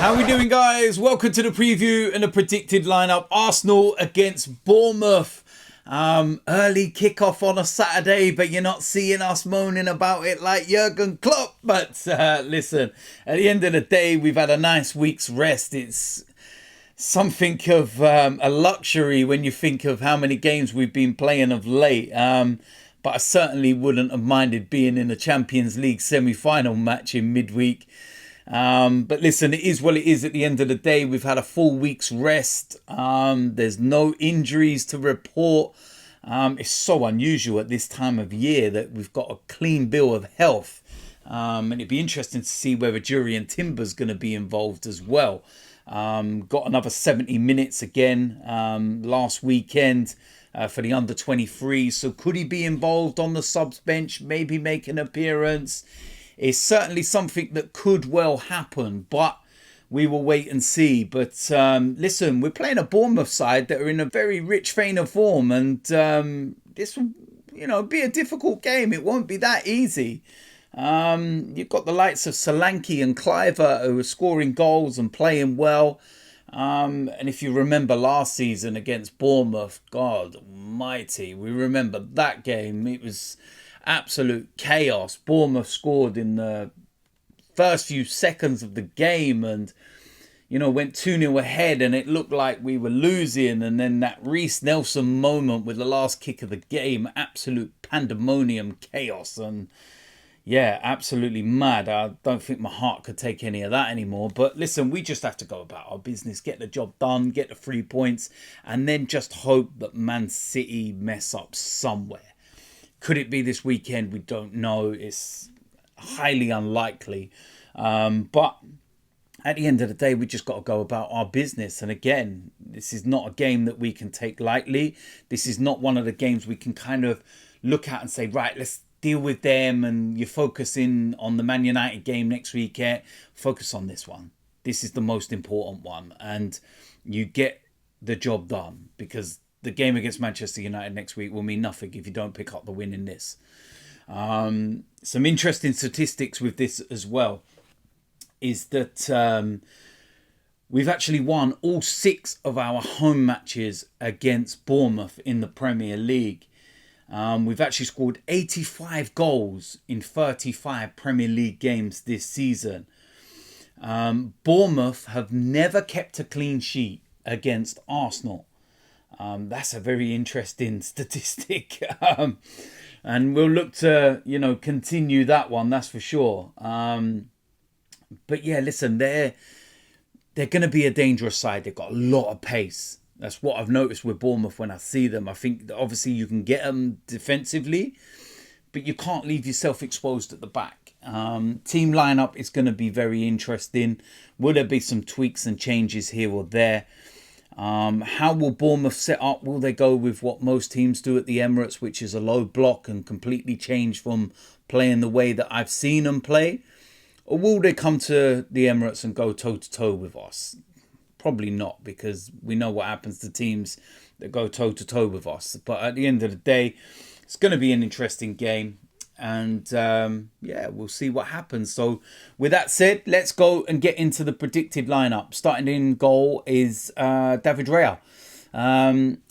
How are we doing, guys? Welcome to the preview and the predicted lineup. Arsenal against Bournemouth. Early kickoff on a Saturday, but you're not seeing us moaning about it like Jurgen Klopp. But listen, at the end of the day, we've had a nice week's rest. It's something of a luxury when you think of how many games we've been playing of late. But I certainly wouldn't have minded being in a Champions League semi-final match in midweek. But listen, it is what it is at the end of the day. We've had a full week's rest. There's no injuries to report. It's so unusual at this time of year that we've got a clean bill of health. And it'd be interesting to see whether Jurriën Timber's going to be involved as well. Got another 70 minutes again last weekend for the under-23. So could he be involved on the subs bench, maybe make an appearance? It's certainly something that could well happen, but we will wait and see. But listen, we're playing a Bournemouth side that are in a very rich vein of form, and this will, be a difficult game. It won't be that easy. You've got the likes of Solanke and Cliver who are scoring goals and playing well. And if you remember last season against Bournemouth, God almighty, we remember that game. It was absolute chaos. Bournemouth scored in the first few seconds of the game and, went 2-0 ahead and it looked like we were losing. And then that Reece Nelson moment with the last kick of the game, absolute pandemonium, chaos. And yeah, absolutely mad. I don't think my heart could take any of that anymore. But listen, we just have to go about our business, get the job done, get the 3 points, and then just hope that Man City mess up somewhere. Could it be this weekend? We don't know. It's highly unlikely. But at the end of the day, we just got to go about our business. And again, this is not a game that we can take lightly. This is not one of the games we can kind of look at and say, right, let's deal with them. And you're focusing on the Man United game next weekend. Focus on this one. This is the most important one. And you get the job done, because the game against Manchester United next week will mean nothing if you don't pick up the win in this. Some interesting statistics with this as well is that we've actually won all 6 of our home matches against Bournemouth in the Premier League. We've actually scored 85 goals in 35 Premier League games this season. Bournemouth have never kept a clean sheet against Arsenal. That's a very interesting statistic. And we'll look to, continue that one, that's for sure. But yeah, listen, they're going to be a dangerous side. They've got a lot of pace. That's what I've noticed with Bournemouth when I see them. I think that obviously you can get them defensively, but you can't leave yourself exposed at the back. Team lineup is going to be very interesting. Will there be some tweaks and changes here or there? How will Bournemouth set up? Will they go with what most teams do at the Emirates, which is a low block, and completely change from playing the way that I've seen them play? Or will they come to the Emirates and go toe-to-toe with us? Probably not, because we know what happens to teams that go toe-to-toe with us. But at the end of the day, it's going to be an interesting game. And we'll see what happens. So with that said, let's go and get into the predicted lineup. Starting in goal is David Raya.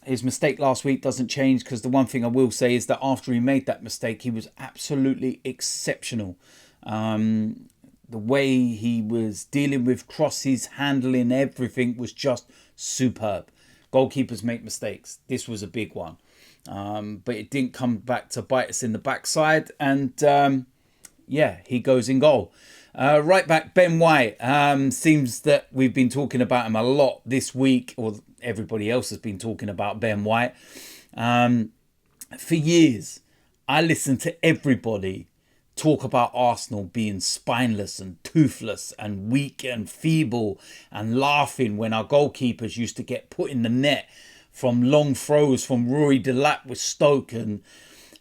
His mistake last week doesn't change, because the one thing I will say is that after he made that mistake, he was absolutely exceptional. The way he was dealing with crosses, handling everything was just superb. Goalkeepers make mistakes. This was a big one. But it didn't come back to bite us in the backside. And he goes in goal. Right back, Ben White. Seems that we've been talking about him a lot this week, or everybody else has been talking about Ben White. For years, I listened to everybody talk about Arsenal being spineless and toothless and weak and feeble, and laughing when our goalkeepers used to get put in the net from long throws from Rory Delap with Stoke, and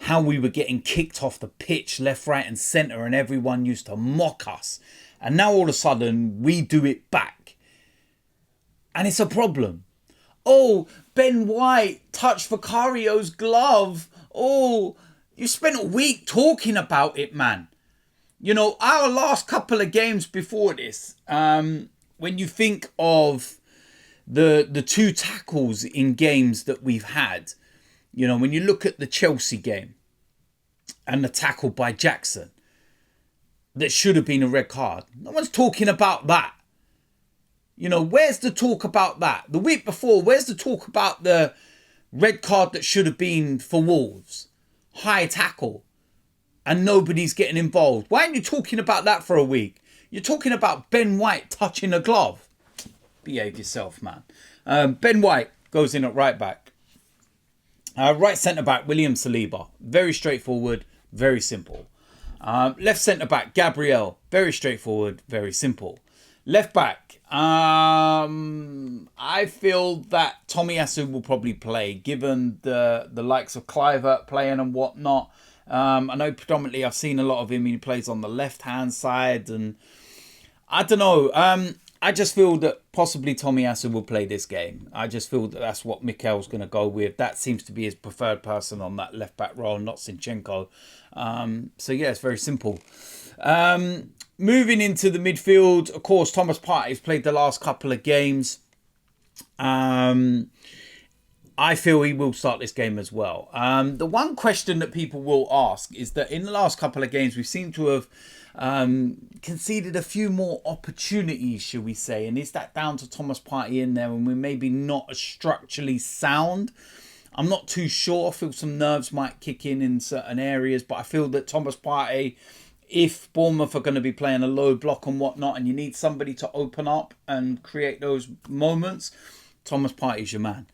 how we were getting kicked off the pitch left, right and centre, and everyone used to mock us. And now all of a sudden we do it back. And it's a problem. Oh, Ben White touched Vicario's glove. Oh, you spent a week talking about it, man. Our last couple of games before this, when you think of the two tackles in games that we've had, you know, when you look at the Chelsea game and the tackle by Jackson, that should have been a red card. No one's talking about that. You know, where's the talk about that? The week before, where's the talk about the red card that should have been for Wolves? High tackle. And nobody's getting involved. Why aren't you talking about that for a week? You're talking about Ben White touching a glove. Behave yourself, man. Ben White goes in at right back. Right centre back, William Saliba. Very straightforward, very simple. Left centre back, Gabriel. Very straightforward, very simple. Left back, I feel that Tomiyasu will probably play, given the likes of Clivert playing and whatnot. I know predominantly I've seen a lot of him. He plays on the left-hand side, and I don't know. I just feel that possibly Tomiyasu will play this game. I just feel that that's what Mikel's going to go with. That seems to be his preferred person on that left-back role, not Zinchenko. So, yeah, it's very simple. Moving into the midfield, of course, Thomas Partey's played the last couple of games. I feel he will start this game as well. The one question that people will ask is that in the last couple of games, we seem to have conceded a few more opportunities, shall we say. And is that down to Thomas Partey in there when we're maybe not as structurally sound? I'm not too sure. I feel some nerves might kick in certain areas. But I feel that Thomas Partey, if Bournemouth are going to be playing a low block and whatnot, and you need somebody to open up and create those moments, Thomas Partey's your man.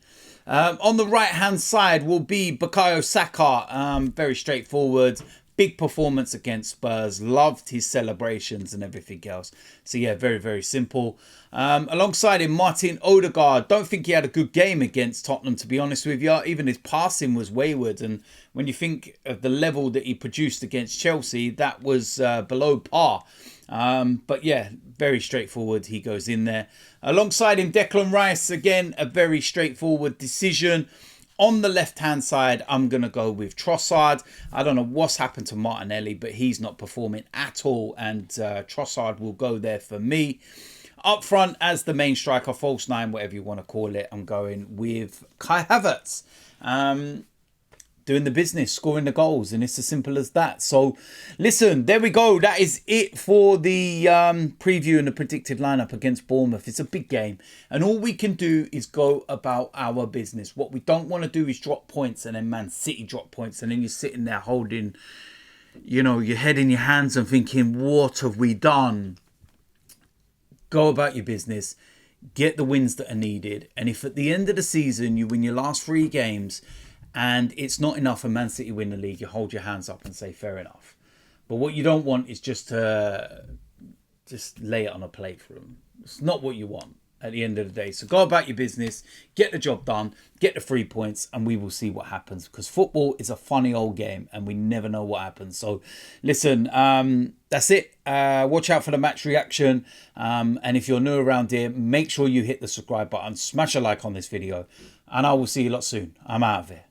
On the right-hand side will be Bukayo Saka. Very straightforward. Big performance against Spurs. Loved his celebrations and everything else. So, yeah, very, very simple. Alongside him, Martin Odegaard. Don't think he had a good game against Tottenham, to be honest with you. Even his passing was wayward. And when you think of the level that he produced against Chelsea, that was below par. But, yeah, very straightforward. He goes in there. Alongside him, Declan Rice. Again, a very straightforward decision. On the left-hand side, I'm going to go with Trossard. I don't know what's happened to Martinelli, but he's not performing at all. And Trossard will go there for me. Up front, as the main striker, false nine, whatever you want to call it, I'm going with Kai Havertz. Doing the business, scoring the goals, and it's as simple as that. So, listen, there we go. That is it for the preview and the predicted lineup against Bournemouth. It's a big game, and all we can do is go about our business. What we don't want to do is drop points, and then Man City drop points, and then you're sitting there holding, you know, your head in your hands and thinking, what have we done? Go about your business, get the wins that are needed, and if at the end of the season you win your last 3 games, and it's not enough and Man City win the league, you hold your hands up and say, fair enough. But what you don't want is just to lay it on a plate for them. It's not what you want at the end of the day. So go about your business, get the job done, get the 3 points, and we will see what happens. Because football is a funny old game, and we never know what happens. So listen, that's it. Watch out for the match reaction. And if you're new around here, make sure you hit the subscribe button, smash a like on this video, and I will see you lot soon. I'm out of here.